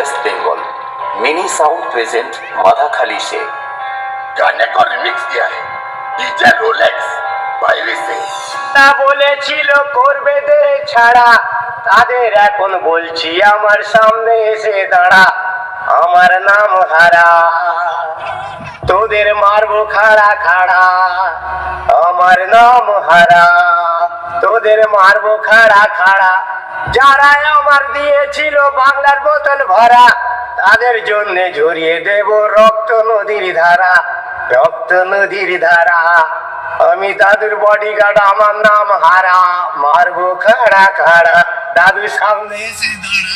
West Bengal mini sound present Madhakhali से गाने को रिमिक्स किया है डीजे रोलेक्स বাইরে से তা বলেছিল করবে দে ছাড়া, তাদের এখন বলছি আমার সামনে এসে দাঁড়া, আমার নাম হারা, তোদের মারবো খাড়া খাড়া, আমার নাম হারা, তোদের মারবো খাড়া খাড়া। যারা আমার দিয়েছিল বাংলার বোতল ভরা, তাদের জন্য ঝরিয়ে দেব রক্ত নদীর ধারা, রক্ত নদীর ধারা। আমি দাদুর বডিগার্ড, আমার নাম হারা, মারবো খাড়া খাড়া, দাদুর সামনে এসে দাঁড়া।